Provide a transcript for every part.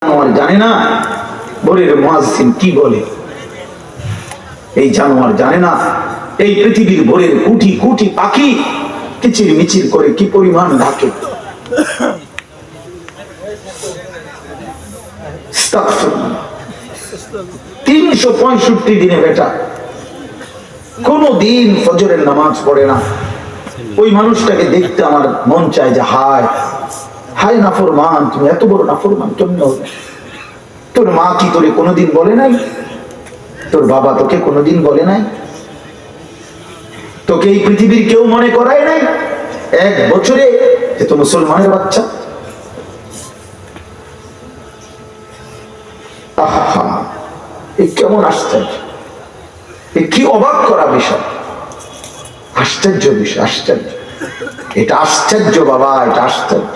জানোয়ার জানে না ভোরের মুয়াজ্জিন কি বলে। এই জানোয়ার জানে না এই পৃথিবীর ভোরের কোটি কোটি পাখি কিচির মিচির করে কি পরিমাণ ডাকে। 365 দিনে বেটা কোন দিন ফজরের নামাজ পড়ে না। ওই মানুষটাকে দেখতে আমার মন চায় যে হায় হায় নাফরমান, তুমি এত বড় নাফরমান কেমনে হবে? তোর মা কি তোরে কোনোদিন বলে নাই? তোর বাবা তোকে কোনোদিন বলে নাই? তোকে এই পৃথিবীর কেউ মনে করায় নাই এক বছরে যে তো মুসলমানের বাচ্চা? আহা, এই কেমন আশ্চর্য, কি অবাক করা বিষয়, আশ্চর্য বিষয়, আশ্চর্য। এটা আশ্চর্য বাবা, এটা আশ্চর্য,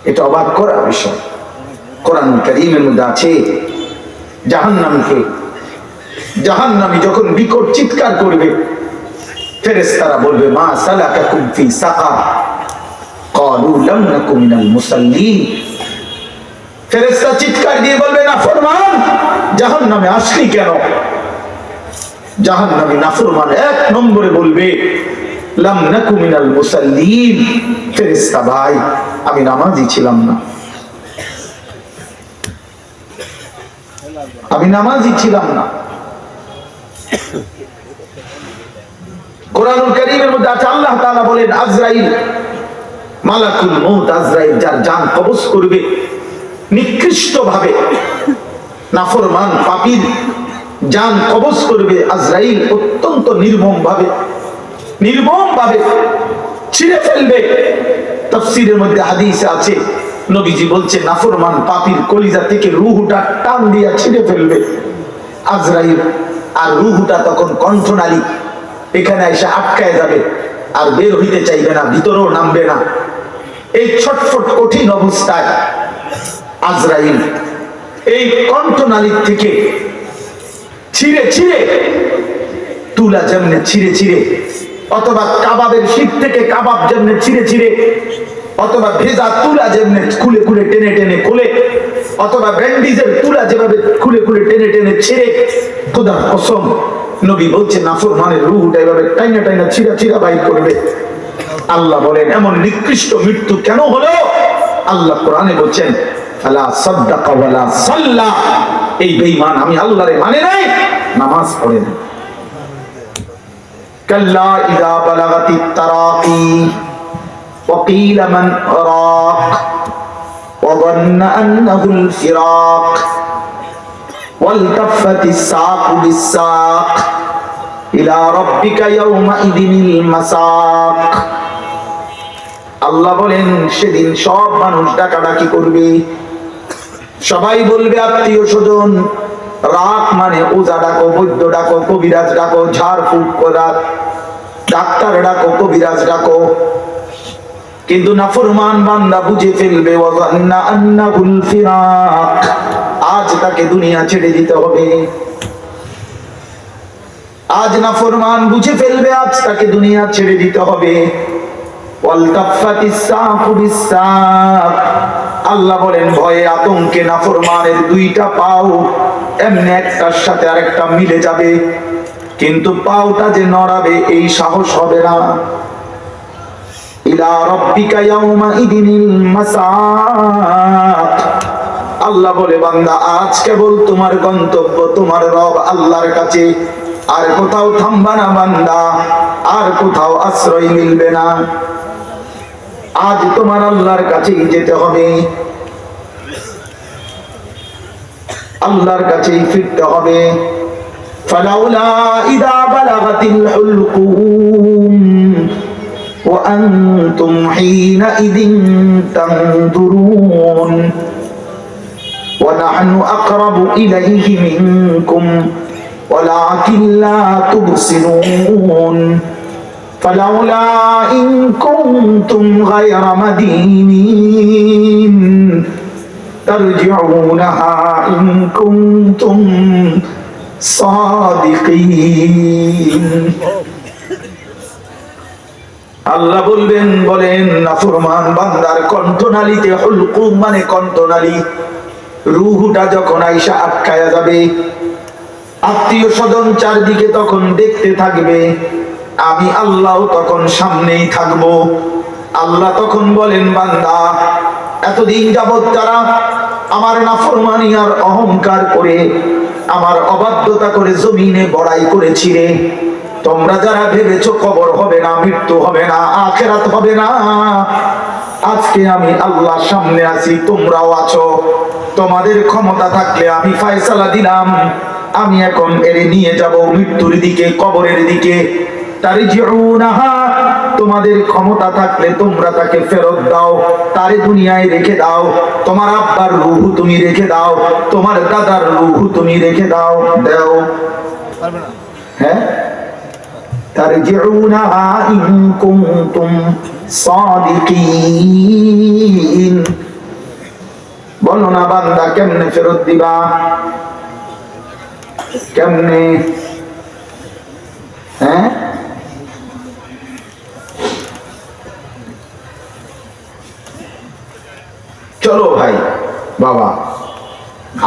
এটা অবাক করা বিষয়। কোরআন কারীমের মধ্যে আছে জাহান্নামী যখন বিকট চিৎকার করবে ফেরেশতারা বলবে মা সালাকাকুম ফি সাকার ক্বালু লাম নাকু মিনাল মুসাল্লিন। ফেরেশতা চিৎকার দিয়ে বলবে নাফরমান জাহান্নামে আসলি কেন? জাহান্নামী নাফরমান এক নম্বরে বলবে লাম নাকু মিনাল মুসাল্লিন, ফেরেশতা ভাই আমি নামাজি ছিলাম না, আমি নামাজি ছিলাম না। কোরআনুল কারীমের মধ্যে আছে আল্লাহ তাআলা বলেন আজরাইল মালাকুল মউত, আজরাইল যার জান কবজ করবে নিকৃষ্ট ভাবে, নাফরমান পাপীর জান কবজ করবে আজরাইল অত্যন্ত নির্মম ভাবে ছিঁড়ে ফেলবে। তাফসীরের মধ্যে হাদিসে আছে নবীজি বলছে নাফরমান পাপীর কলিজা থেকে রূহটা টান দিয়া ছিঁড়ে ফেলবে আজরাইল, আর রূহটা তখন কণ্ঠনালী এখানে এসে আটকায় যাবে, আর বের হইতে চাইবে না, ভিতরেও নামবে না। এই ছটফট কঠিন অবস্থায় আজরাইল এই কণ্ঠনালী থেকে ছিঁড়ে তুলা যেমনে ছিঁড়ে, অথবা কাবাবের শীত থেকে কাবাব যেমনে ছিঁড়ে, অথবা ভেজা তুলা যেমনে খুলে টেনে খোলে, অথবা ব্যান্ডিজের তুলা যেভাবে খুলে টেনে ছিঁড়ে, খোদার কসম নবী বলছে নাফরমানের রূহটা এভাবে টাইনা ছিঁড়া বাইর করবে। আল্লাহ বলেন এমন নিকৃষ্ট মৃত্যু কেন হলো? আল্লাহ কোরআনে বলছেন ফালা সাদ্দাকা ওয়ালা সাল্লা, এই বেঈমান আমি আল্লাহরে মানে নাই, নামাজ পড়ে না। কাল্লা ইযা বালাগাতিত তারাকি ওয়া কিলা মান রাক ওয়া ظن أنه الفراق والتفت الساق بالساق إلى ربك يومئذ المساق। আল্লাহ বলেন সেদিন সব মানুষ ডাকাডাকি করবে, সবাই বলবে আত্মীয় স্বজন, রাত মানে ওজা ডাকো, বৈদ্য ডাকো, কবিরাজ ডাকো, ঝাড়ফুঁক করা, ডাক্তার ডাকো, কবিরাজ ডাকো, কিন্তু নাফরমান বান্দা বুঝে ফেলবে ওয়াজান্না আন্নাহুল ফিরাক, আজ তাকে দুনিয়া ছেড়ে দিতে হবে। আজ নাফরমান বুঝে ফেলবে আজ তাকে দুনিয়া ছেড়ে দিতে হবে। ওয়ালতাফাতিস সাকু বিসাক, আল্লাহ বলেন ভয়ে আতঙ্কে নাফরমানের দুইটা পাও এমনি একটার সাথে আরেকটা মিলে যাবে, কিন্তু পাওটা যে নড়াবে এই সাহস হবে না। ইলা রাব্বিকা ইয়াউমাইদিনিল মাসাক, আল্লাহ বলে বান্দা আজ কেবল তোমার গন্তব্য তোমার রব আল্লাহর কাছে, আর কোথাও থামবা না বান্দা, আর কোথাও আশ্রয় মিলবে না। আজ তোমার আল্লাহর কাছেই যেতে হবে, আল্লাহর কাছেই ফিরতে হবে। ফালাউলা ইযা বালাগাতিল হুলকুম ওয়া আনতুম হিনাইযিন তানদুরুন ওয়া নাহনু আকরাবু ইলাইহি মিনকুম ওয়ালাকিন লা তুবসিরুন ফালাউলা ইন কুনতুম গায়রা মাদিনিন তারজিউনাহা ইন কুনতুম সাদিকিন। আল্লাহ বলেন নাফরমান বান্দার কণ্ঠনালীতে হুলকুম মানে কণ্ঠনালী, রূহটা যখন আইসা আটকায়া যাবে, আত্মীয় স্বজন চারদিকে তখন দেখতে থাকবে, আমি আল্লাহ তখন সামনেই থাকবো। আল্লাহ তখন বলেন, বান্দা এতদিন যাবৎ তারা আমার নাফরমানি আর অহংকার করে, আমার অবাধ্যতা করে জমিনে বড়াই করেছিলে, তোমরা যারা ভেবেছো কবর হবে না, মৃত্যু হবে না, আখিরাত হবে না, আজকে আমি আল্লাহ সামনে আছি, তোমরাও আছো। তোমাদের ক্ষমতা থাকলে আমি ফয়সালা দিলাম, আমি এখন এরে নিয়ে যাব মৃত্যুর দিকে, কবরের দিকে। তারজিউনাহা, তোমাদের ক্ষমতা থাকলে তোমরা তাকে ফেরত দাও, তারে দুনিয়ায় রেখে দাও। তোমার আব্বার রূহ তুমি রেখে দাও, তোমার দাদার রূহ তুমি রেখে দাও। দাও, হ্যাঁ, তারজিউনাহা ইন কুনতুম সাদিকিন। বলো না বান্দা, কেমনে ফেরত দিবা? কেমনে? হ্যাঁ, চলো ভাই বাবা,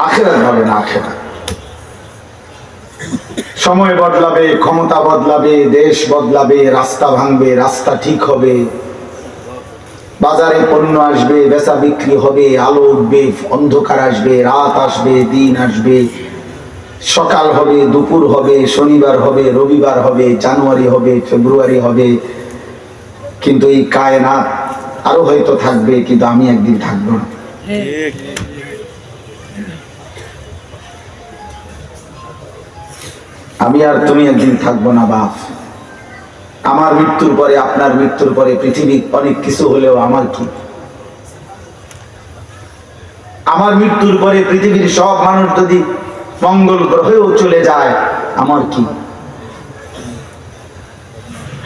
আখিরাত হবে না, আখিরাত। সময় বদলাবে, ক্ষমতা বদলাবে, দেশ বদলাবে, রাস্তা ভাঙবে, রাস্তা ঠিক হবে, বাজারে পণ্য আসবে, বেচা বিক্রি হবে, আলো উঠবে, অন্ধকার আসবে, রাত আসবে, দিন আসবে, সকাল হবে, দুপুর হবে, শনিবার হবে, রবিবার হবে, জানুয়ারি হবে, ফেব্রুয়ারি হবে, কিন্তু এই কায়নাত আরো হয়তো থাকবে, কিন্তু আমি একদিন থাকবো না। আমি আর তুমি একদিন থাকবো না বাপ। আমার মৃত্যুর পরে, আপনার মৃত্যুর পরে পৃথিবীর অনেক কিছু হলেও আমার কি? আমার মৃত্যুর পরে পৃথিবীর সব মানুষ যদি মঙ্গল গ্রহেও চলে যায়, আমার কি?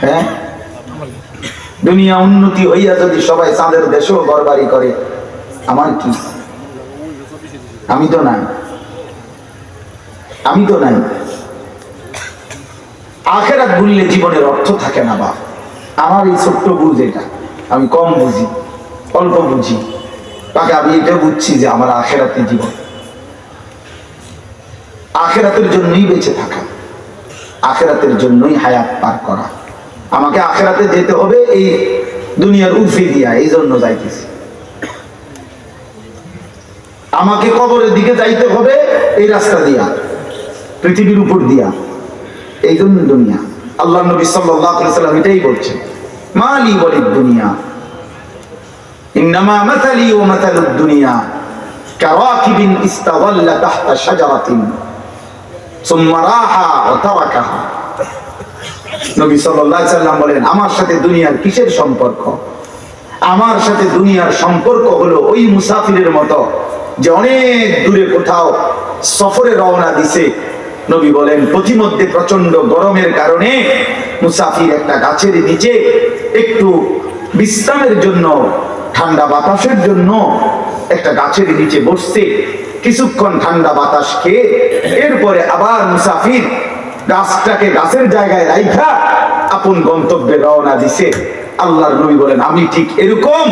হ্যাঁ, দুনিয়া উন্নতি হইয়া যদি সবাই চাঁদের দেশেও ঘরবাড়ি করে, আমার কি? আমি তো নাই, আমি তো নাই। আখিরাত ভুললে জীবনের অর্থ থাকে না বাপ। আমার এই ছোট্ট বুঝ, এটা আমি কম বুঝি, অল্প বুঝি, তাকে আমি এটা বুঝছি যে আমার আখিরাতে জীবন, আখিরাতের জন্যই বেঁচে থাকা, আখিরাতের জন্যই হায়াত পার করা। আমাকে আখিরাতে যেতে হবে এই দুনিয়ার উর্ফে দিয়া, এই জন্য যাইতেছি। আমাকে কবরের দিকে যাইতে হবে এই রাস্তা দিয়া, পৃথিবীর উপর দিয়া, এই জন্য দুনিয়া। আল্লাহ নবী সাল্লাল্লাহু আলাইহি ওয়াসাল্লাম এটাই বলছেন, মালি ওয়ালিদ দুনিয়া ইন্নামা মাসালি ওয়া মাসালুদ দুনিয়া কারাকিবিন ইস্তাযাল্লা তাহতা শাজারাতিন সুম্মা রাহা ওয়া তারাকাহা। নবী সাল্লাল্লাহু আলাইহি ওয়াসাল্লাম বলেন, আমার সাথে দুনিয়ার কিসের সম্পর্ক? আমার সাথে দুনিয়ার সম্পর্ক হলো ওই মুসাফিরের মতো যে অনেক দূরে কোথাও সফরে রওনা দিছে। নবী বলেন, পথিমধ্যে প্রচন্ড গরমের কারণে মুসাফির একটা গাছের নিচে একটু বিশ্রামের জন্য, ঠান্ডা বাতাসের জন্য একটা গাছের নিচে বসছে, কিছুক্ষণ ঠান্ডা বাতাস খেয়ে এরপরে আবার মুসাফির গাছটাকে গাছের জায়গায় রাইখা আপন গন্তব্যে রওনা দিছে। আল্লাহর নবী বলেন, আমি ঠিক এরকম,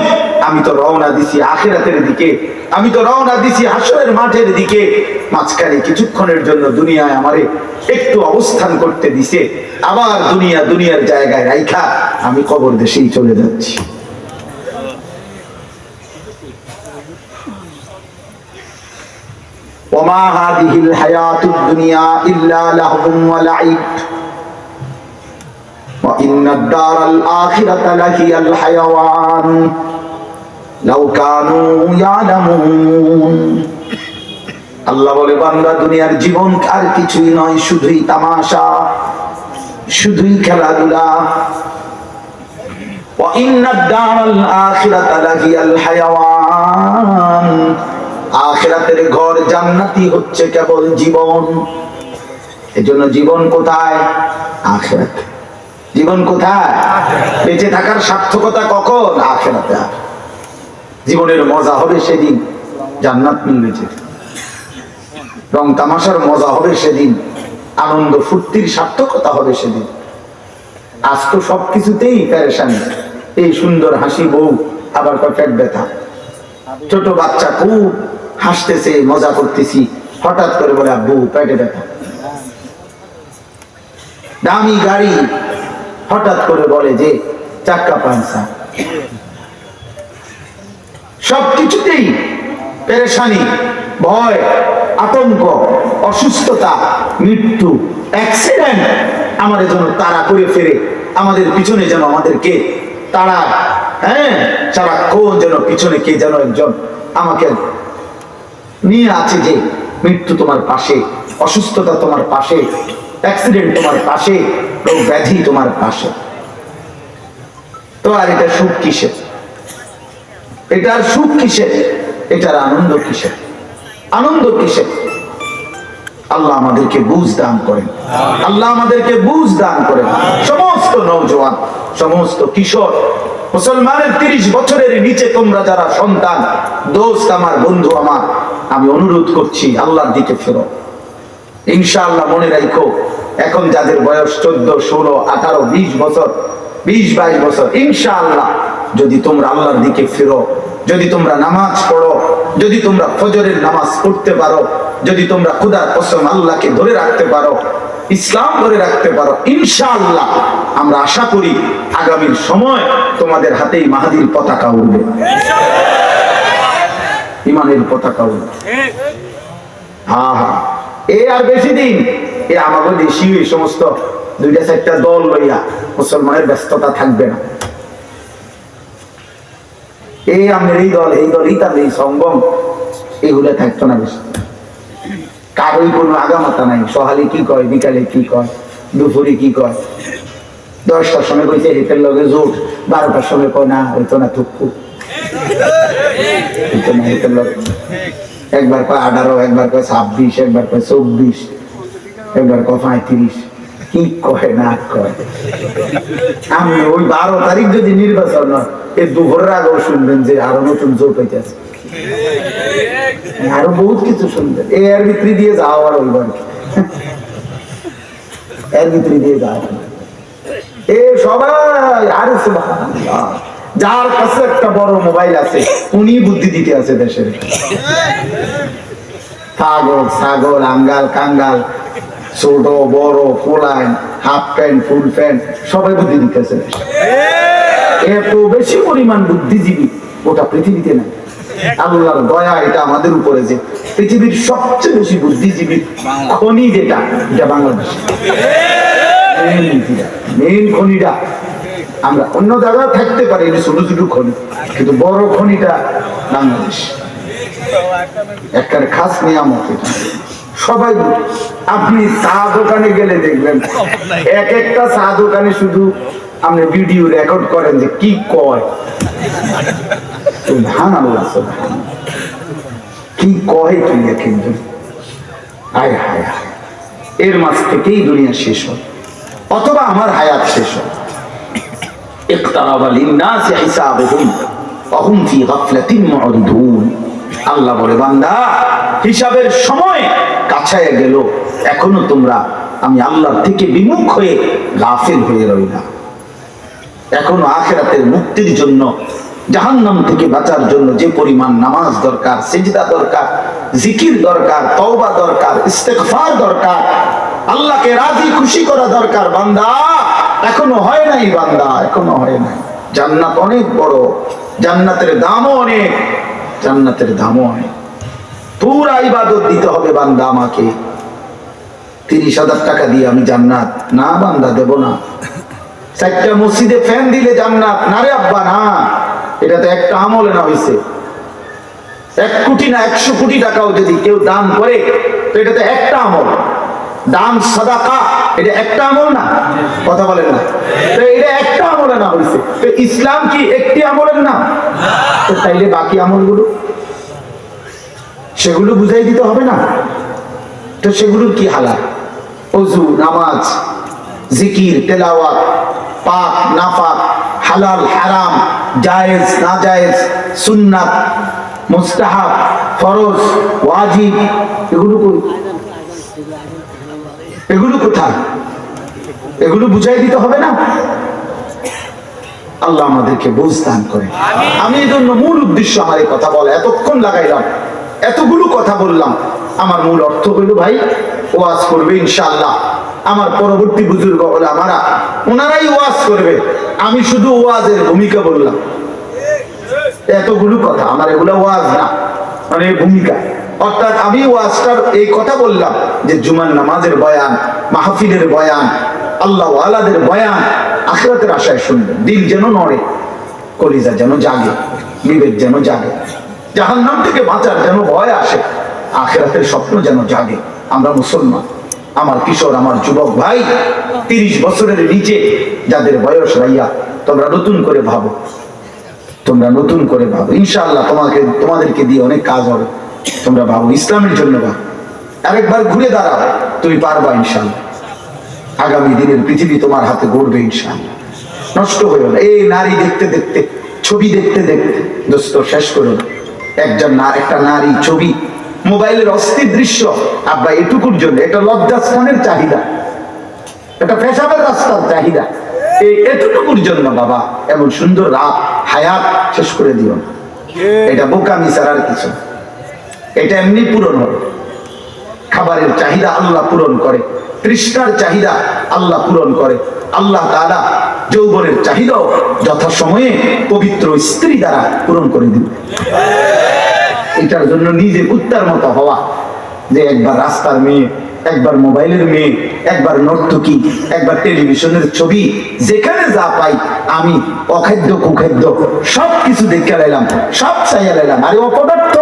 আমি তো রওনা দিছি আখিরাতের দিকে, আমি তো রওনা দিছি হাসরের মাঠের দিকে। মাঝখানে কিছুক্ষণের জন্য দুনিয়ায় আমারে একটু অবস্থান করতে দিছে, আবার দুনিয়ার জায়গায় রাইখা আমি কবর দেশেই চলে যাচ্ছি। ওমা হাদিহিল হায়াতুদ দুনিয়া ইল্লা লাহবুন ওয়া লাইব ওয়া ইন্নাদ দারাল আখিরাতা লাহিয়াল হায়াওয়ান লাউ কানু ইয়ালামুন। আল্লাহ বলে, বান্দা দুনিয়ার জীবন আর কিছুই নয়, শুধুই তামাশা, শুধুই খেলাধুলা। ওয়া ইন্নাদ দারাল আখিরাতা লাহিয়াল হায়াওয়ান, আখিরাতের ঘর জান্নাতি হচ্ছে কেবল জীবন। এজন্য জীবন কোথায়? আখিরাতে। জীবন কোথায়? বেঁচে থাকার সার্থকতা কখন? আখিরাতে। জীবনের মজা হবে সেদিন জান্নাত মিলবে, রং তামাশার মজা হবে সেদিন, আনন্দ ফুর্তির সার্থকতা হবে সেদিন। আজ তো সবকিছুতেই পেরেশানি। এই সুন্দর হাসি বউ, আবার পেট ব্যথা। ছোট বাচ্চা খুব হাসতেছে, মজা করতেছি, হঠাৎ করে বলে আব্বু পেটে ব্যথা। দামি গাড়ি, হঠাৎ করে বলে যে চাক্কা পাংচার। সবকিছুতেই পেরেশানি, ভয়, আতঙ্ক, অসুস্থতা, মৃত্যু, অ্যাক্সিডেন্ট আমাদের জন্য তাড়া করে ফেরে, আমাদের পিছনে যেন আমাদেরকে তারা, হ্যাঁ, সারাক্ষণ যেন পিছনে কে যেন একজন আমাকে নিয়ে আছে যে মৃত্যু তোমার পাশে, অসুস্থতা তোমার পাশে, অ্যাক্সিডেন্ট তোমার পাশে, রোগ ব্যাধি তোমার পাশে। তো আর এটা সুখ কিসের? এটার সুখ কিসের? এটার আনন্দ কিসের? আনন্দ কিসের? আল্লাহ আমাদেরকে বুঝ দান করেন, আল্লাহ আমাদেরকে বুঝ দান করেন। সমস্ত নওজোয়ান, সমস্ত কিশোর, মুসলমানের 30 বছরের নিচে তোমরা যারা সন্তান, দোস্ত আমার, বন্ধু আমার, আমি অনুরোধ করছি আল্লাহর দিকে ফেরো। ইনশাআল্লাহ মনে রাখো, এখন যাদের বয়স 14, 16, 18, 20 বছর, 20-22 বছর, ইনশাআল্লাহ যদি তোমরা আল্লাহর দিকে ফেরো, যদি তোমরা নামাজ পড়ো, যদি তোমরা ফজরের নামাজ পড়তে পারো, যদি তোমরা খোদার কসম আল্লাহকে ধরে রাখতে পারো, ইসলাম ধরে রাখতে পারো, ইনশাআল্লাহ আমরা আশা করি আগামীর সময় তোমাদের হাতেই মাহাদির পতাকা উড়বে, ইমানের পতাকা উড়বে। হ্যাঁ হ্যাঁ, এ আর বেশি দিন এ আমাদের দেশি এই সমস্ত 2-4টা দল লইয়া মুসলমানের ব্যস্ততা থাকবে না। এই আমাদের এই দল, এই দল, এই সঙ্গম, এগুলো থাকতো না বেশি। কারোই কোনো আগামাতা নাই। সকালে কি কয়, বিকালে কি কয়, দুপুরে কি কয়, 10টার সময় কইছে হেতের লগে জোট, 12টার সময় কয় না হইতো না, থুকু হইতো না হেতের লগে। একবার কয় 18, একবার কয় 26, একবার কয় 24, একবার কয় 35, কি কয় না কয়। আমি ওই 12 তারিখ যদি নির্বাচন হয়, এই দুপুরের আগেও শুনবেন যে আরো নতুন জোট হইতেছে, আরো বহুত কিছু শুনবেন। এর ভিতরে দিয়ে যাও, আর ওইবার এর ভিতরে দিয়ে যাও। এ সবাই আরে সুবহানাল্লাহ, যার কাছে একটা বড় মোবাইল আছে উনি বুদ্ধি দিতে আছে দেশের। পাগল, ছাগল, আঙ্গাল, কাঙ্গাল, ছোট বড়, পোলাইন, হাফ প্যান্ট, ফুল প্যান্ট, সবাই বুদ্ধি দিতেছে। এত বেশি পরিমাণ বুদ্ধিজীবী ওটা পৃথিবীতে নাই। আল্লাহর দয়া এটা আমাদের উপরে যে পৃথিবীর সবচেয়ে বেশি বুদ্ধিজীবী খনি যেটা, এটা বাংলাদেশ। মেইন খনিটা আমরা অন্য জায়গায় থাকতে পারি, ছোট ছোট খনি, কিন্তু বড় খনিটা বাংলাদেশ। একটা খাস নিয়ামত এটা। সবাই, আপনি চা দোকানে গেলে দেখবেন এক একটা চা দোকানে শুধু আপনি ভিডিও রেকর্ড করেন যে কি কয়, সুবহানাল্লাহ, সুবহানাল্লাহ, কি কয় কি দেখেন। হায় হায় হায়, এর মাঝ থেকেই দুনিয়া শেষ হয় অথবা আমার হায়াত শেষ হয়। ইকতারাবা লিন-নাসি হিসাবুহুম ওয়া হুম ফি গাফলাতিন মু'রিদুন। আল্লাহ বলে, বান্দা হিসাবের সময় কাছায় গেল, এখনো তোমরা আমি আল্লাহর থেকে বিমুখ হয়ে গাফিল হয়ে রইলা। এখনো আখিরাতের মুক্তির জন্য, জাহান্নাম থেকে বাঁচার জন্য যে পরিমাণ নামাজ দরকার, সিজদা দরকার, জিকির দরকার, তওবা দরকার, ইস্তেগফার দরকার, আল্লাহকে রাজি খুশি করা দরকার, বান্দা এখনো হয় নাই, বান্দা এখনো হয় নাই। জান্নাত অনেক বড়, জান্নাতের দামও অনেক, জান্নাতের দামও অনেক। পুরা ইবাদত দিতে হবে বান্দা আমাকে। 30,000 টাকা দিয়ে আমি জান্নাত না বান্দা দেব না। 4টা মসজিদে ফ্যান দিলে জান্নাত না রে আব্বা, না। এটা তো একটা আমলে না হইছে। 1 কোটি না 100 কোটি টাকাও যদি কেউ দান করে তো এটা তো একটা আমল। দান সাদাকা এটা একটা আমল না, কথা বলেন না? তো এটা একটা আমলে না হইছে, তো ইসলাম কি একটি আমলের না? তো তাইলে বাকি আমলগুলো সেগুলো বুঝাই দিতে হবে না? তো সেগুলোর কি হালাল? ওযু, নামাজ, জিকির, তেলাওয়াত, পাক নাফাক, হালাল হারাম, জায়েজ না জায়েজ, সুন্নাত, মুস্তাহাব, ফরজ, ওয়াজিব, এগুলো কই? এগুলো কোথায়? এগুলো বুঝাই দিতে হবে না? আল্লাহ আমাদেরকে বুঝ দান করে। আমি এই জন্য মূল উদ্দেশ্য আমার এই কথা বলা, এতক্ষণ লাগাইলাম, এতগুলো কথা বললাম, আমার মূল অর্থ হইল ভাই ওয়াজ করবে ইনশাআল্লাহ আমার পরবর্তী বুজুর্গ ওলামারা, ওনারাই ওয়াজ করবে, আমি শুধু ওয়াজের ভূমিকা বললাম। এতগুলো কথা আমার এগুলো ওয়াজ না, মানে ভূমিকা। অর্থাৎ আমি ওয়াজটার এই কথা বললাম যে জুমার নামাজের বয়ান, মাহফিলের বয়ান, আল্লাহ ওয়ালাদের বয়ান আখিরাতের আশায় শুনবেন। দিল যেন নড়ে, কলিজা যেন জাগে, বিবেক যেন জাগে, জাহান্নাম থেকে বাঁচার যেন ভয় আসে, আখিরাতের স্বপ্ন যেন জাগে। আমরা মুসলমান, আমার কিশোর, আমার যুবক ভাই, 30 বছরের নিচে যাদের বয়স ভাইয়া, তোমরা নতুন করে ভাবো, তোমরা নতুন করে ভাবো। ইনশাআল্লাহ তোমাদেরকে দিয়ে অনেক কাজ হবে। তোমরা ভাবো, ইসলামের জন্য ভাবো, আরেকবার ঘুরে দাঁড়াও, তুমি পারবা ইনশাআল্লাহ। আগামী দিনের পৃথিবী তোমার হাতে গড়বে ইনশাআল্লাহ। নষ্ট হইও না এই নারী দেখতে দেখতে, ছবি দেখতে দেখতে। দোস্ত শেষ করো না, একটা নারী ছবি, মোবাইলের অস্থির দৃশ্য, আব্বা এটুকুর জন্য, এটা লজ্জাস্থানের চাহিদা, এটা পেশাবের রাস্তার চাহিদা, এতটুকুর জন্য বাবা এমন সুন্দর রাত হায়াত শেষ করে দিও না। এটা বোকামি ছাড়ার কিছু, এটা এমনি পূরণ হবে। খাবারের চাহিদা আল্লাহ পূরণ করে, তৃষ্ণার চাহিদা আল্লাহ পূরণ করে। আল্লাহ তাআলা যৌবনের চাহিদাও যথাসময়ে পবিত্র স্ত্রী দ্বারা পূরণ করে দিবে। এটার জন্য নিজে কুত্তার মতো হওয়া, যে একবার রাস্তার মেয়ে, একবার মোবাইলের মেয়ে, একবার নর্তকী, একবার টেলিভিশনের ছবি, যেখানে যা পাই আমি অখাদ্য কুখাদ্য সব কিছু দেখে লাইলাম, সব চাইয়া লাইলাম। আরে অপদার্থ,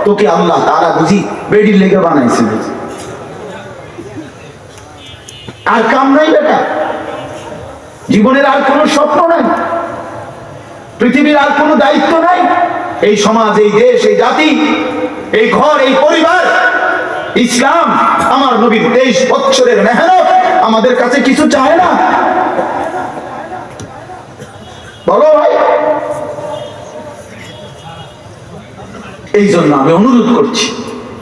তোকে আল্লাহ তাআলা বুঝি বেডির লেগে বানাইছে, আর কাম নাই বেটা, জীবনের আর কোনো স্বপ্ন নাই, পৃথিবীর আর কোনো দায়িত্ব নাই। এই সমাজ, এই দেশ, এই জাতি, এই ঘর, এই পরিবার, ইসলাম, আমার নবীর 23 বছরের মেহনত আমাদের কাছে কিছু চায় না? বলো ভাই। এই জন্য আমি অনুরোধ করছি,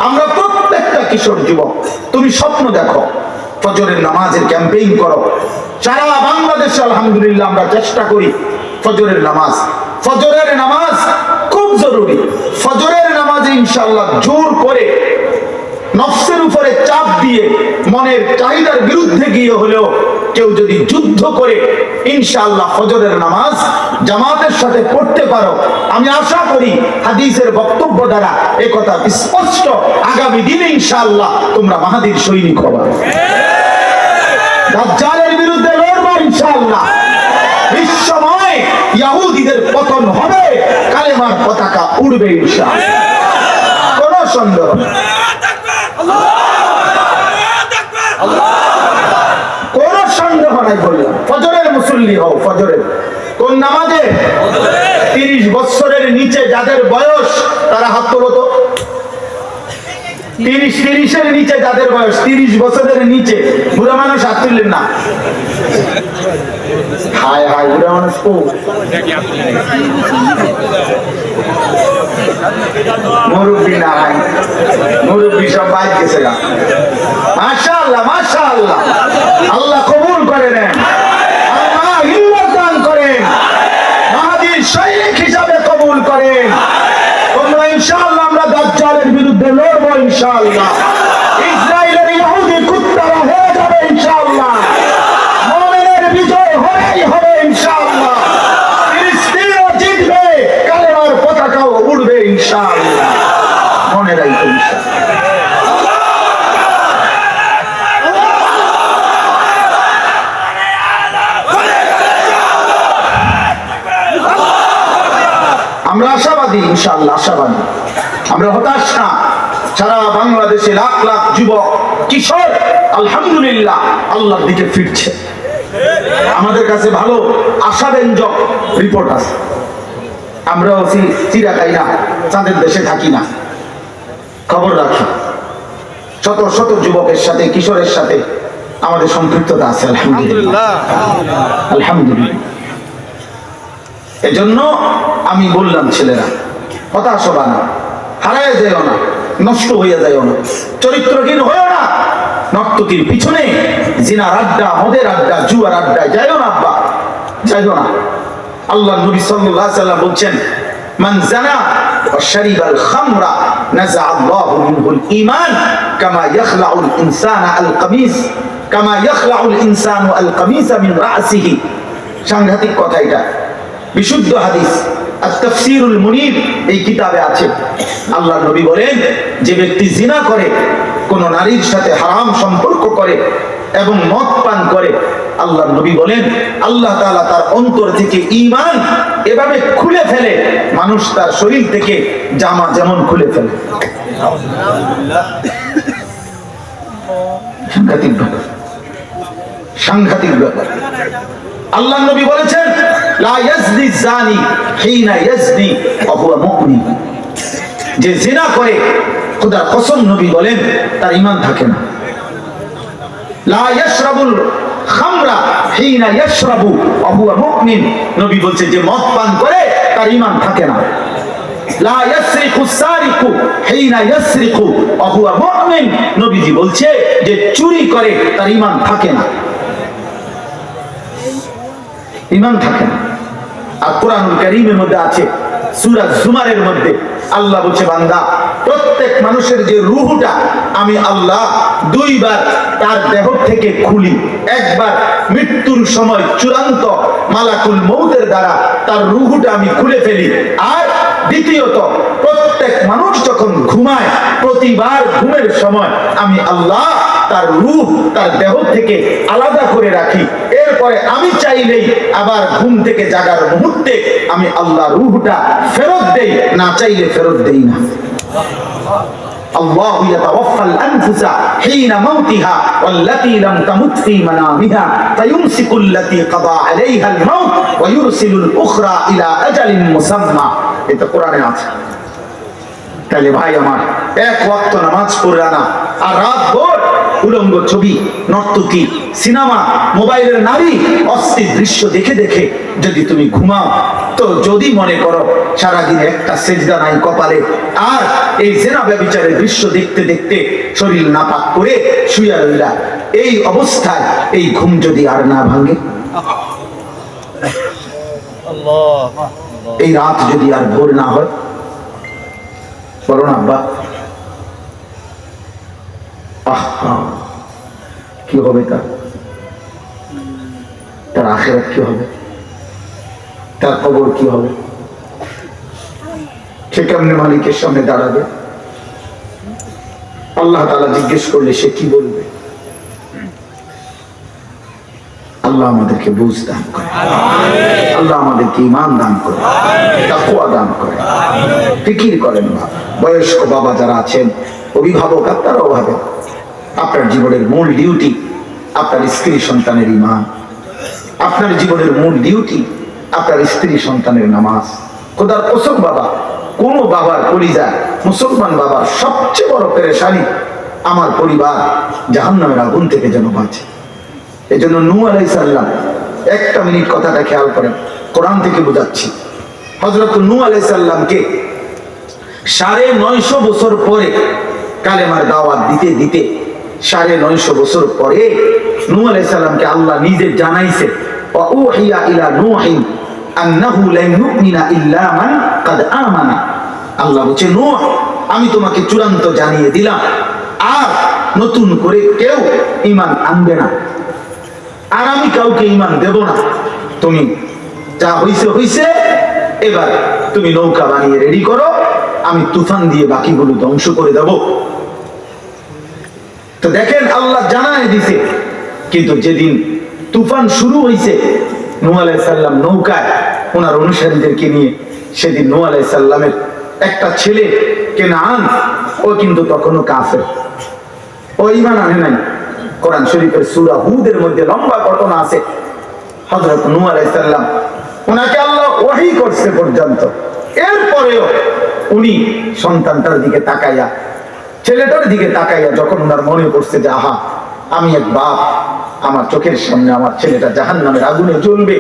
আমরা প্রত্যেকটা কিশোর যুবক, তুমি স্বপ্ন দেখো, ফজরের নামাজের ক্যাম্পেইন করো। সারা বাংলাদেশে আলহামদুলিল্লাহ আমরা চেষ্টা করি ফজরের নামাজ। ফজরের নামাজ খুব জরুরি। ফজরের নামাজে ইনশাআল্লাহ জোর করে, নফসের উপরে চাপ দিয়ে, মনের চাহিদার বিরুদ্ধে গিয়ে হলেও কেউ যদি যুদ্ধ করে ইনশাআল্লাহ ফজরের নামাজ জামাতের সাথে পড়তে পারো, আমি আশা করি হাদিসের বক্তব্য দ্বারা এই কথা স্পষ্ট, আগামী দিনে ইনশাআল্লাহ তোমরা মাহাদির সৈনিক হবে, দাজ্জালের বিরুদ্ধে লড়বে ইনশাআল্লাহ, বিশ্বময় ইহুদিদের পতন হবে, কালেমার পতাকা উড়বে ইনশাআল্লাহ, কোনো সন্দেহ নেই, কোন সন্দেহ নাই। বললাম ফজরের মুসল্লি হও। ফজরের কোন নামাজে? 30 বছরের নিচে যাদের বয়স তারা হাত তোলো তো। 30-এর নিচে যাদের বয়স, 30 বছরের নিচে, বুড়া মানুষ হাত তুললেন না। হায় হায়, বুড়া মানুষ কো, মুরব্বী না, হাই মুরব্বী সব বাইক গেছে গা। মাশাআল্লাহ, মাশাআল্লাহ, আল্লাহ কবুল করে নেন, আল্লাহ হিম্মত দান করেন, মাহাদির সৈনিক হিসাবে কবুল করেন। তোমরা ইনশাআল্লাহ, আমরা দাজ্জালের বিরুদ্ধে লড়বো ইনশাআল্লাহ, ইসরায়েলের ইহুদি কুত্তারা হয়ে যাবে ইনশাআল্লাহ, মুমিনের বিজয় হবেই হবে ইনশাআল্লাহ, ফিলিস্তিনও জিতবে, কালেমার পতাকাও উড়বে ইনশাআল্লাহ, মনে রাখো ইনশাআল্লাহ। আমরা আশাবাদী ইনশাআল্লাহ, আশাবাদী, আমরা হতাশ না। সারা বাংলাদেশে লাখ লাখ যুবক কিশোর আলহামদুলিল্লাহ আল্লাহর দিকে ফিরছে। আমাদের কাছে ভালো আশাব্যঞ্জক রিপোর্ট আছে। আমরাও চিরা খাই না, চাঁদের দেশে থাকি না, খবর রাখি। শত শত যুবকের সাথে, কিশোরের সাথে আমাদের সম্পৃক্ততা আছে আলহামদুলিল্লাহ, আলহামদুলিল্লাহ। এজন্য আমি বললাম, ছেলেরা হতাশ হবা না, হারায় যাও না, নষ্ট হইয়া যাও না, চরিত্রহীন হয়েও না, নর্তকীর পিছনে জিনার আড্ডা, মদের আড্ডা, জুয়ার আড্ডায় যাইও না আব্বা, যাইও না। আল্লাহ নবী সাল্লাল্লাহু আলাইহি ওয়াসাল্লাম বলছেন, মান জানা ওয়া শারিবাল খামরা নাযা আল্লাহু মিনহুল ঈমান কামা ইয়াখলাউল ইনসানা আল কামিস কামা ইয়াখলাউল ইনসানু আল কামিসা মিন রাসিহি। সাংঘাতিক কথা এটা, বিশুদ্ধ হাদিস, আত-তাফসীরুল মুনীর এই কিতাবে আছে। আল্লাহ নবী বলেন, যে ব্যক্তি জিনা করে, কোন নারীর সাথে হারাম সম্পর্ক করে এবং মদ পান করে, আল্লাহ নবী বলেন আল্লাহ তাআলা তার অন্তর থেকে ঈমান এভাবে খুলে ফেলে, মানুষ তার শরীর থেকে জামা যেমন খুলে ফেলে। সাংঘাতিক ব্যাপার, সাংঘাতিক ব্যাপার। আল্লাহ নবী বলেছেন, লা ইয়াজনি জানি হিনা ইয়াজনি ওয়া হুয়া মুমিন। যে জিনা করে, খোদার কসম নবী বলেন তার ঈমান থাকে না। লা ইয়াশরাবুল খামরা হিনা ইয়াশরাবু ওয়া হুয়া মুমিন। নবী বলছে যে মদ পান করে তার ঈমান থাকে না। লা ইয়াসরিকু সারিকু হিনা ইয়াসরিকু ওয়া হুয়া মুমিন। নবীজি বলছে যে চুরি করে তার ঈমান থাকে না, ঈমান থাকে না। আর কোরআনুল কারীমের মধ্যে আছে, সূরা জুমারের মধ্যে আল্লাহ বলছে, বান্দা, প্রত্যেক মানুষের যে রূহটা আমি আল্লাহ দুইবার তার দেহ থেকে খুলি। একবার মৃত্যুর সময় চূড়ান্ত মালাকুল মউতের দ্বারা তার রূহটা আমি খুলে ফেলি, আর দ্বিতীয়ত প্রত্যেক মানুষ যখন ঘুমায়, প্রতিবার ঘুমের সময় আমি আল্লাহ তার রূহ তার দেহ থেকে আলাদা করে রাখি। এরপরে আমি চাইলেই আবার ঘুম থেকে জাগার মুহূর্তে আমি আল্লাহ রূহটা ফেরত দেই, না চাইলে ফেরত দেই না। আল্লাহু ইয়াতাওয়াফাল আনফুসা হিনা মাউতিহা ওয়াল্লাতী লাম তামুত ফী মানামিহা ফায়ুমসিকুল্লাতী কাদা আলাইহাল মাউত ওয়া ইউরসিলুল উখরা ইলা আজালিন মুসাম্মা। এটা কোরআনে আছে। তাহলে ভাই আমার, এক ওয়াক্ত নামাজ পড়ে না আর রাত ভর উলঙ্গ ছবি, নর্তকী, সিনেমা, মোবাইলের নারী, অস্থির দৃশ্য দেখে দেখে যদি তুমি ঘুমাও, তো যদি মনে করো সারাদিন একটা সেজদা নাই কপালে, আর এই জেনা ব্যভিচারের দৃশ্য দেখতে দেখতে শরীর নাপাক করে শুয়ে রইলা, এই অবস্থায় এই ঘুম যদি আর না ভাঙে, এই রাত যদি আর ভোর না হয়, বলো না আব্বা, কি হবে? তার আখিরাত কি হবে? তার কবর কি হবে? সে কেমনে মালিকের সামনে দাঁড়াবে? আল্লাহ তাআলা জিজ্ঞেস করলে সে কি বলবে? আল্লাহ আমাদেরকে বুঝ দান করে, আল্লাহ আমাদেরকে ঈমান দান করে, তাকওয়া দান করে। ফিকির করেন না, বয়স্ক বাবা যারা আছেন, অভিভাবক আপনারাও ভাবেন, আপনার জীবনের মূল ডিউটি আপনার স্ত্রী সন্তানের ঈমান, আপনার জীবনের মূল ডিউটি আপনার স্ত্রী সন্তানের নামাজ। খোদার কসম বাবা, কোন বাবার কলিজা, মুসলমান বাবার সবচেয়ে বড় পেরেশানি, আমার পরিবার জাহান্নামের আগুন থেকে যেন বাঁচে। এই জন্য নূহ আলাইহিস সালাম, একটা মিনিট কথাটা খেয়াল করেন, কোরআন থেকে বোঝাচ্ছি। হযরত নূহ আলাইহিস সালামকে 950 বছর পরে কালেমার দাওয়াত দিতে দিতে 950 বছর পরে নূহ আলাইহিস সালামকে আল্লাহ নিজে জানাইছে, ওয়া উহিয়া ইলা নূহিন আন্নাহু লান ইউমিনা ইল্লা মান কাদ আমানা। আল্লাহ বলছে, নূহ, আমি তোমাকে চূড়ান্ত জানিয়ে দিলাম, আর নতুন করে কেউ ঈমান আনবে না, আর আমি কাউকে ঈমান দেব না। তুমি যা হইছে হইছে, এবার তুমি নৌকা বানিয়ে রেডি করো, আমি তুফান দিয়ে বাকিগুলো ধ্বংস করে দেব। তো দেখেন, আল্লাহ জানায় দিছে, কিন্তু যেদিন তুফান শুরু হইছে, নূহ আলাইহিস সালাম নৌকায় ওনার অনুসারীদেরকে নিয়ে, সেদিন নূহ আলাইহিস সালামের একটা ছেলে কেনান, ও কিন্তু তখনও কাফের, ও ঈমান আনে নাই। কোরআন শরীফের সূরা হুদের মধ্যে লম্বা ঘটনা আছে। হযরত নূহ আলাইহিস সালাম, ওনাকে আল্লাহ ওহী করছে পর্যন্ত, এরপরেও উনি সন্তানটার দিকে তাকাইয়া, ছেলেটার দিকে তাকাইয়া যখন ওনার মনে পড়ছে যে আহা, আমি এক বাপ, আমার চোখের সামনে আমার ছেলেটা জাহান্নামের আগুনে জ্বলবে,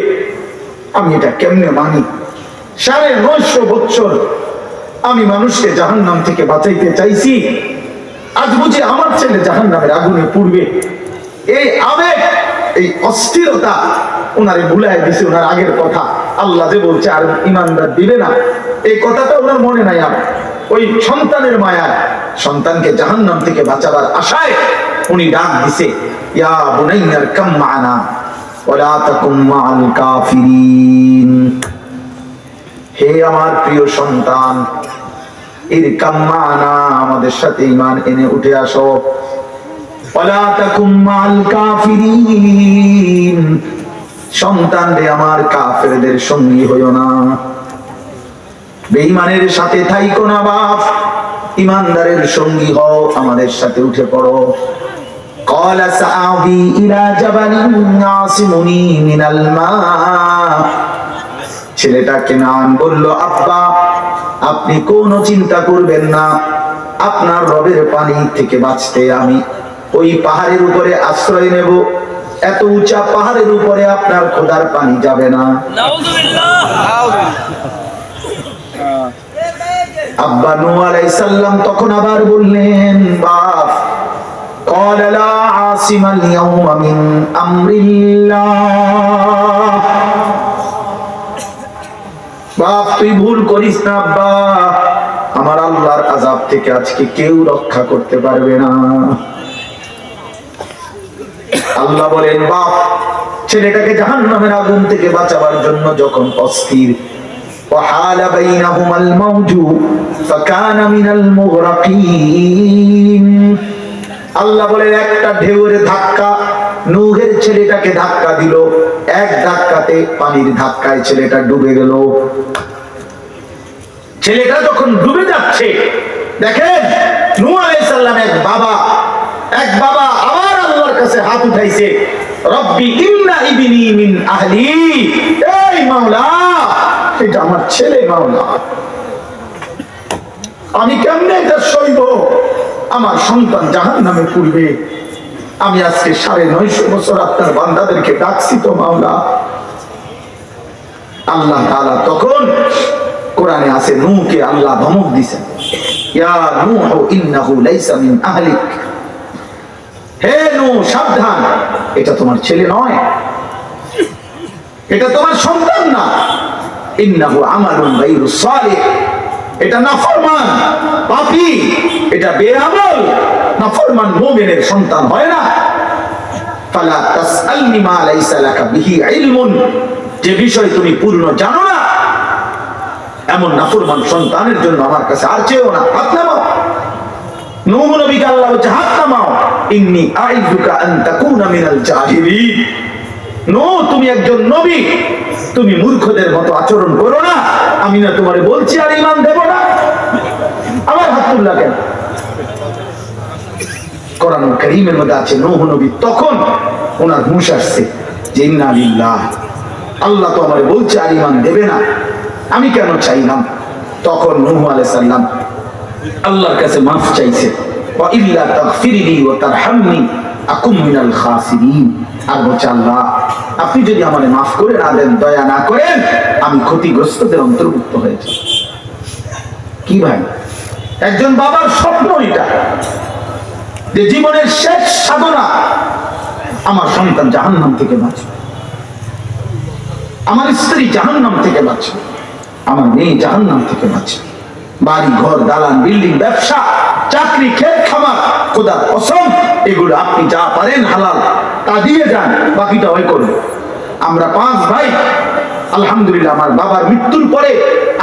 আমি এটা কেমনে মানি? 950 বছর আমি মানুষকে জাহান্নাম থেকে বাঁচাইতে চাইছি, আজ বুঝি আমার ছেলে জাহান্নামের আগুনে পুড়বে। এই আবেগ, এই অস্থিরতা ওনারে ভুলাই দিছে ওনার আগের কথা। আল্লাহ যে বলছে আর ইমানদার দিবে না, এই কথাটা ওনার মনে নাই। আর ওই সন্তানের মায়ায়, সন্তানকে জাহান্নাম থেকে বাঁচাবার আশায় উনি ডাক দিছে, ইয়া বুনাইয়ার কাম মা'না ওয়ালা তাকুম মা'আল কাফিরিন। হে আমার প্রিয় সন্তান, ইরকাম মা'না, আমাদের সাথে ঈমান এনে উঠে আসো। ওয়ালা তাকুম মা'আল কাফিরিন, সন্তান রে আমার কাফেরদের সঙ্গী হইও না, বেঈমানের সাথে থাইকো না বাপ, ইমানদারের সঙ্গী হও, আমাদের সাথে উঠে পড়ো। قال سآوي إلى جبل يعصمني من الماء। ছেলেটা কেনান বলল, আব্বা আপনি কোনো চিন্তা করবেন না, আপনার রবের পানি থেকে বাঁচতে আমি ওই পাহাড়ের উপরে আশ্রয় নেব। এত উঁচা পাহাড়ের উপরে আপনার খোদার পানি যাবে না। আব্বা নূহ আলাইহিস সালাম তখন আবার বললেন, বাপ قال لا عاصم اليوم من امر الله। বাপ তুই ভুল করিস না আব্বা, আমার আল্লাহর আযাব থেকে আজকে কেউ রক্ষা করতে পারবে না। আল্লাহ বলেন, বাপ ছেলেটাকে জাহান্নামের আগুন থেকে বাঁচাবার জন্য যখন অস্থির, وحال بينهما الموج فكان من المغرقين। আল্লাহ বলেন একটা ঢেউয়ের ধাক্কা নূহের ছেলেটাকে ধাক্কা দিল, এক ধাক্কাতে পানির ধাক্কায় ছেলেটা ডুবে গেল। ছেলেটা যখন ডুবে যাচ্ছে, দেখেন নূহ আলাইহিস সালাম এক বাবা আবার আল্লাহর কাছে হাত উঠাইছে, রব্বি ইন্না ইবনি মিন আহলি, এই মাওলা এটা আমার ছেলে, মাওলা আমি কেমনে এটা সইব, আমার সন্তান জাহান্নামে পড়বে। আমি আজকে 950 বছর আপনার বান্দাদেরকে ডাকছি তো মাওলা। আল্লাহ তাআলা তখন কোরআনে আছে, নূহকে আল্লাহ ধমক দিয়েছেন, ইয়া নূহ ইন্নাহু লাইসা মিন আহলিক, হে নূহ সাবধান, এটা তোমার ছেলে নয়, এটা তোমার সন্তান না। ইন্নাহু আমালুন গায়রু সালিহ, এটা নাফরমান পাপী, এটা বেআমল নাফরমান মুমিনের সন্তান হয় না। ফালা তাসআলনি মা লাইসা লাকা বিহি ইলমুন, যে বিষয় তুমি পূর্ণ জানো না এমন নাফরমান সন্তানের জন্য আমার কাছে আর চেয়েও না। হাত নামাও। নূহ নবীকে আল্লাহ বলছে, হাত নামাও। ইন্নী আইযুকা আন তাকুনা মিনাল জাহিলিন। নূহ তুমি একজন নবী, তুমি মূর্খদের মতো আচরণ করো না। আমি না তোমারে বলছি আর ঈমান দেব না? আমার হাত তুললা কেন? কোরআন কারীমের মধ্যে আছে নূহ নবী তখন ওনার হুঁশ আসছে যে ইন্না লিল্লাহ, আল্লাহ তো আমারে বলছে আর ঈমান দেবে না, আমি কেন চাইলাম? তখন নূহ আলাইহিস সালাম আল্লাহর কাছে মাফ চাইছে, ওয়া ইল্লা তাগফিরলি ওয়া তারহামনি আকুম মিনাল খাসিরিন। আর বলছে, আল্লাহ আপনি যদি আমাকে মাফ করে না দেন, দয়া না করেন, আমি ক্ষতিগ্রস্তদের অন্তর্ভুক্ত হয়েছে। কি ভাই, একজন বাবার স্বপ্ন এটা, যে জীবনের শেষ সাধনা আমার সন্তান জাহান্নাম থেকে বাঁচবে, আমার স্ত্রী জাহান্নাম থেকে বাঁচবে, আমার মেয়ে জাহান্নাম থেকে বাঁচবে। বাড়ি ঘর দালান বিল্ডিং ব্যবসা চাকরি ক্ষেত খামার, খোদার কসম এগুলো আপনি যা পারেন হালাল তা দিয়ে যান, বাকিটা ওই করবে। আমরা 5 ভাই, আলহামদুলিল্লাহ আমার বাবার মৃত্যুর পরে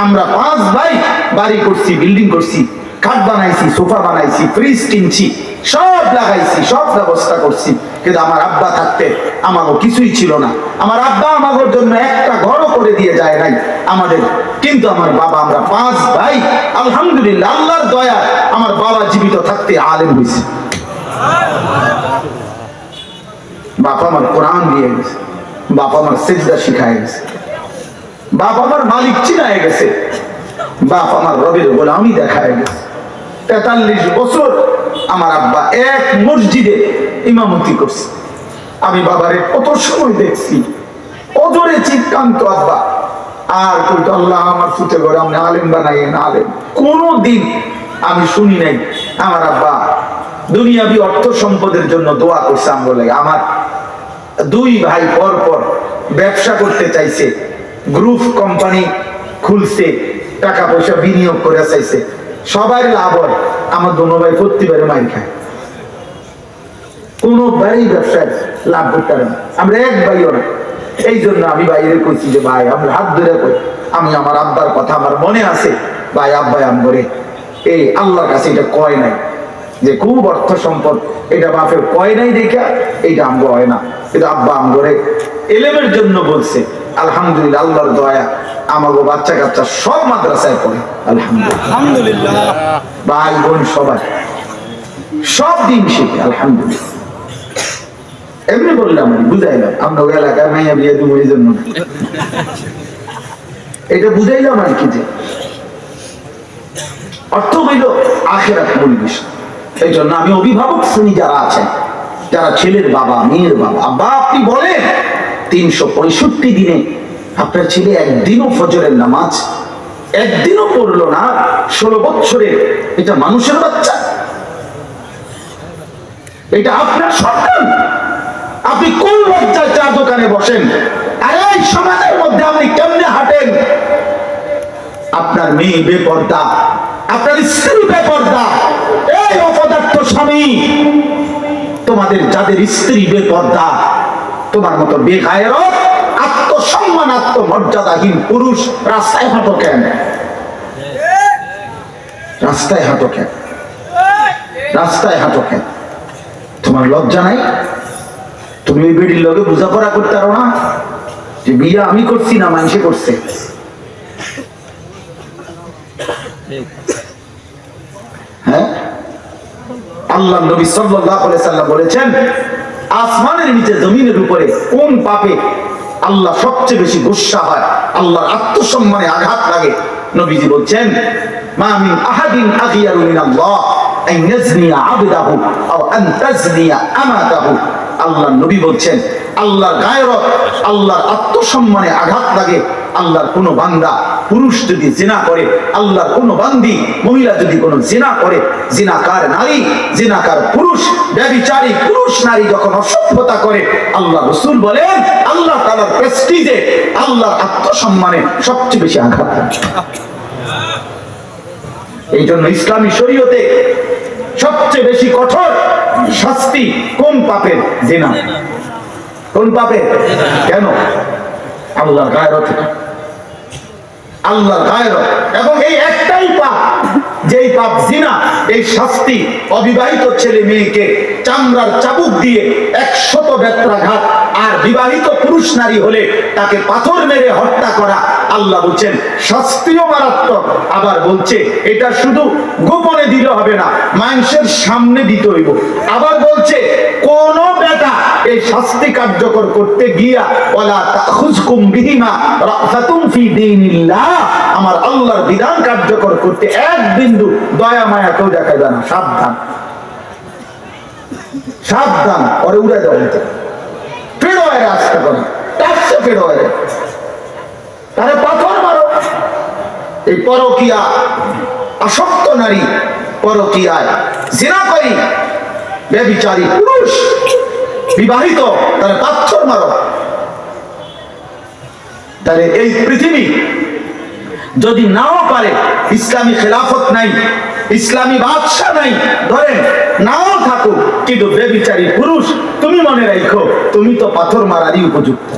আমরা 5 ভাই বাড়ি করছি, বিল্ডিং করছি, খাট বানাইছি, সোফা বানাইছি, ফ্রিজ কিনছি, সব লাগাইছি, সব ব্যবস্থা করছি। কিন্তু আমার আব্বা থাকতে আমারও কিছুই ছিল না। আমার আব্বা আমাদের জন্য একটা ঘরও করে দিয়ে যায় নাই আমাদের। কিন্তু আমার বাবা, আমরা 5 ভাই, আলহামদুলিল্লাহ আল্লাহর দয়া আমার বাবা জীবিত থাকতে আলেম হয়েছে। বাপ আমার কোরআন দিয়ে গেছে, বাপ আমার সিজদা শিখায় গেছে, বাপ আমার মালিক চিনায় গেছে, বাপ আমার রবের গোলামি দেখায় গেছে। 43 বছর আমার আব্বা এক মসজিদে ইমামতি করছে। আমি বাবারে কত সময় দেখছি, অজরে চিৎকান্ত আব্বা, আর কইতো আল্লাহ আমার ফুটে ঘরে আপনি আলেম বানাইয়েন, আলেম। কোনদিন আমি শুনি নাই আমার আব্বা দুনিয়াবি অর্থ সম্পদের জন্য দোয়া করছে। আমলে আমার দুই ভাই পর পর ব্যবসা করতে চাইছে, গ্রুপ কোম্পানি খুলছে, টাকা পয়সা বিনিয়োগ করে চাইছে, সবাই লাভ হয়, আমার দোনো ভাই প্রতিবারে মাইর খায়। কোন ভাই ব্যবসায় লাভ করতে পারে না, আমরা এক ভাইও না। এই জন্য আমি বাইরে কইছি যে ভাই আমরা হাত ধরে কই, আমি আমার আব্বার কথা আমার মনে আছে, ভাই আব্বাই আম করে এই আল্লাহর কাছে এটা কয় নাই যে খুব অর্থ সম্পদ, এটা বাপের কয় নাই দেখা এইটা আমগো হয় না, এটা আব্বা আম করে এলেমের জন্য বলছে। আলহামদুলিল্লাহ, আল্লাহর দয়া আমাগো বাচ্চা কাচ্চা সব মাদ্রাসায় পড়ে আলহামদুলিল্লাহ, ভাই বোন সবাই সব দিন শিখে আলহামদুলিল্লাহ। এমনি বললাম, বুঝাইলাম, আমরা ওই এলাকার মাইয়া বিয়ে দেবো এই জন্য এটা বুঝাইলাম আর কি, যে অর্থ হইল আখিরাত মূল বিষয়। এই জন্য আমি অভিভাবক শ্রেণী যারা আছেন, যারা ছেলের বাবা মেয়ের বাবা, আব্বা আপনি বলেন 365 দিনে আপনার ছেলে একদিনও ফজরের নামাজ একদিনও পড়লো না, 16 বছরের, এটা মানুষের বাচ্চা, এটা আপনার সন্তান। আপনি কোন লজ্জায় চা দোকানে বসেন, আর এই সমাজের মধ্যে আপনি কেমনে হাঁটেন? আপনার মেয়ে বেপর্দা, আপনার স্ত্রী বেপর্দা, এই অপদার্থ স্বামী, তোমাদের যাদের স্ত্রী বেপর্দা, তোমার মতো বেগায়রত, আত্মসম্মান আত্মমর্যাদাহীন পুরুষ রাস্তায় হাঁটো কেন? রাস্তায় হাঁটো কেন? রাস্তায় হাঁটো কেন? তোমার লজ্জা নাই? তুমি ওই বেডির লোকে বোঝাপড়া করতে পারো না যে বিয়ে আমি করছি না মানুষে করছে? হ্যাঁ, আল্লাহ নবী সাল্লাল্লাহু আলাইহি সাল্লাম বলেছেন, আসমানের নিচে জমিনের উপরে কোন পাপে আল্লাহ সবচেয়ে বেশি গুসা হয়, আল্লাহর আত্মসম্মানে আঘাত লাগে? নবীজি বলছেন, মা মিন আহাদিন আগিয়ারু মিনাল্লাহ আন ইয়াজনিয়া আবদাহু আও আন তাজনিয়া আমাতাহু। আল্লাহ নবী বলছেন, আল্লাহর গায়রত, আল্লাহর আত্মসম্মানে আঘাত লাগে। আল্লাহর কোন বান্দা পুরুষ যদি জিনা করে, আল্লাহর কোন বান্দি মহিলা যদি কোনো জিনা করে, জিনাকার নারী, জিনাকার পুরুষ, ব্যভিচারী পুরুষ নারী যখন অসভ্যতা করে, আল্লাহ রাসূল বলেন আল্লাহ তাআলার প্রেস্টিজে, আল্লাহর আত্মসম্মানে সবচেয়ে বেশি আঘাত লাগে। এই জন্য ইসলামী শরীয়তে সবচেয়ে বেশি কঠোর শাস্তি কোন পাপের? জিনা। কোন পাপে? কেন? আল্লাহর গায়রত, আল্লাহর গায়রত। এবং এই একটাই পাপ, যেই পাপ জিনা, এই শাস্তি অবিবাহিত ছেলে মেয়েকে চামড়ার চাবুক দিয়ে 100 বেত্রাঘাত, আর বিবাহিত পুরুষ নারী হলে তাকে পাথর মেরে হত্যা করা। আল্লাহ বলছেন শাস্তিও মারাত্মক। আবার বলছে এটা শুধু গোপনে দিলে হবে না, মানুষের সামনে দিতে হইব। আবার বলছে কোন বেটা এই শাস্তি কার্যকর করতে গিয়া ওয়ালা তাখুজকুম বিহিমা রাফাতুম ফি দীনিল্লাহ, আমার আল্লাহর বিধান কার্যকর করতে এক বিন্দু দয়া মায়া কেউ দেখাইবে না। সাবধান, সাবধান, ওরে উড়ে দেওয়া হইতে ফেরো এর আসতে পারে, টাচছে ফেরো এর, তারে পাথর মারো। এই পরকিয়া আসক্ত নারী, পরকিয়ায় জিনা করি ব্যভিচারী পুরুষ বিবাহিত, তারে পাথর মারো। তাহলে এই পৃথিবী যদি নাও পারে, ইসলামী খেলাফত নাই, ইসলামী বাদশা নাই, ধরেন নাও থাকুক, কিন্তু ব্যভিচারী পুরুষ তুমি মনে রাখো তুমি তো পাথর মারারই উপযুক্ত।